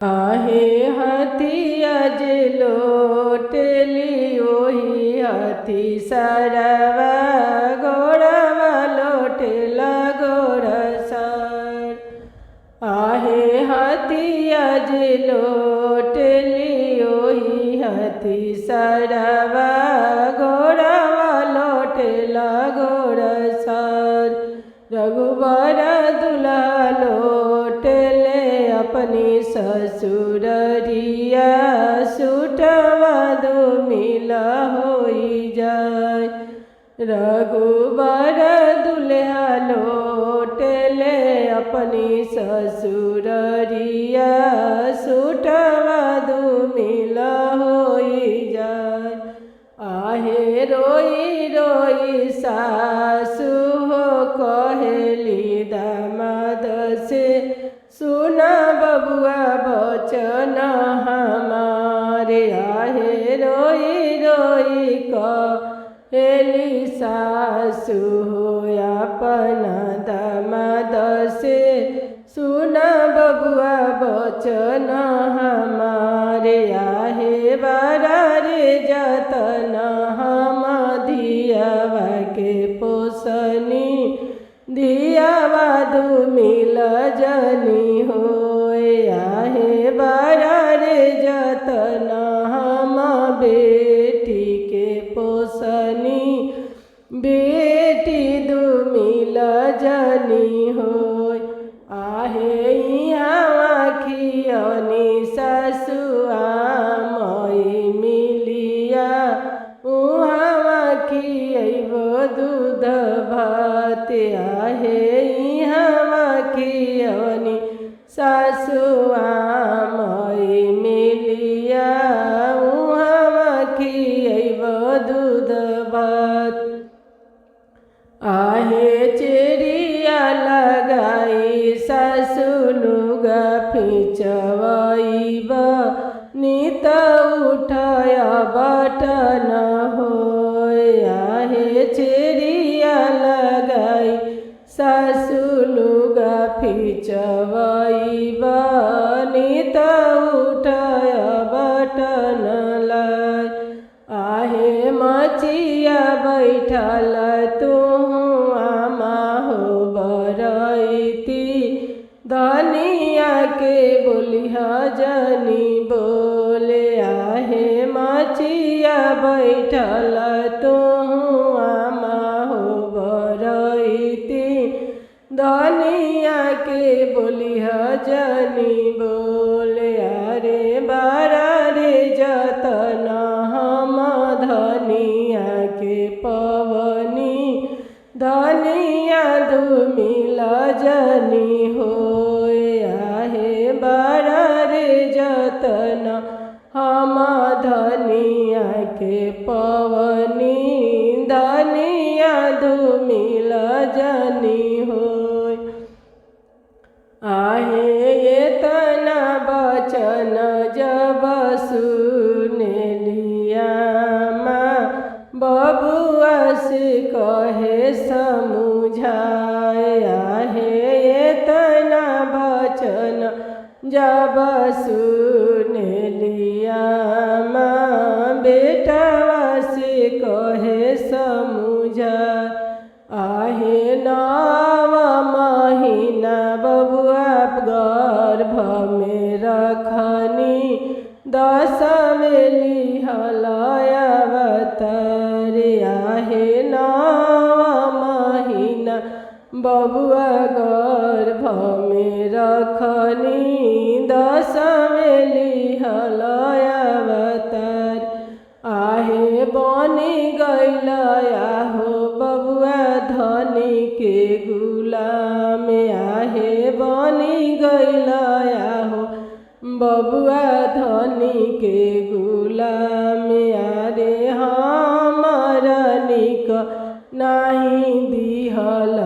आहे हथिया जे लोटली ओही हथी सरवा गोड़वा लोटला गोरसर। आहे हथिया जे लोटली ओही हथी सरवा गोड़वा लोटला गोरसर। रघुबर दुल्हा लोटले अपनी ससुररिया सुटवा दुमिल होई जाय। रघुबर दुल्हा लोटले अपनी ससुररिया सुटवा दुमिल होई जाय। आहे रोई रोई सासु हो कहेली दामाद से सुना बबुआ बचन हमारे। आहे रोई रोई कहेली सासु हो अपना दामाद से सुना बबुआ बचन हमारे। आहे बारा रे जतन हम दियावा के पोसनी दियावा दुमिल जनी होए। आहे बारा रे जतन हम बेटी के पोसनी बेटी दुमिल जनी होए। आहे यहाँ खियनी ससुआ मई मिलिया उहाँ खियबो दूध भात। आहे यहाँ खियनी ससुआ मई मिलिया उहाँ खियबो दूध भात। आहे चिड़िया लगाई ससुनुगा फिचवैब नित उठय बटन होय। आहे चिड़िया लगाई ससुनुगा फिचवैब नित उठय बटन लाय। आहे मचिया बैठल तुहु आमा हो बरैती धनिया के बोलिह जनी बोले। आहे मचिया बैठल तुहु आमा हो बरैती धनिया के बोलिह जनी बोले। अरे बारा रे जतन हम धनिया के पवनी धनिया धुमिल जनी होए। आहे बारा रे जतन हम धनिया के पवनी धनिया धुमिल जनी होए। आहे एतना बचन जब सुनेलिया माँ बबुआ से कहे समुझाए। आहे एतना बचन जब सुनेलिया माँ बेटवा से कहे समुझाए। आहे 9 महीना बबुआ गर्भ में रखनी 10 वेली हलय अवतार। आहे 9 महीना बबुआ गर्भ में रखनी 10 वेली हलय अवतार। आहे बनी गइल हो बबुआ धनी के गुलाम। आहे बनी गइल हो बबुआ धनी के गुलाम। अरे हमर निक नाही दिहल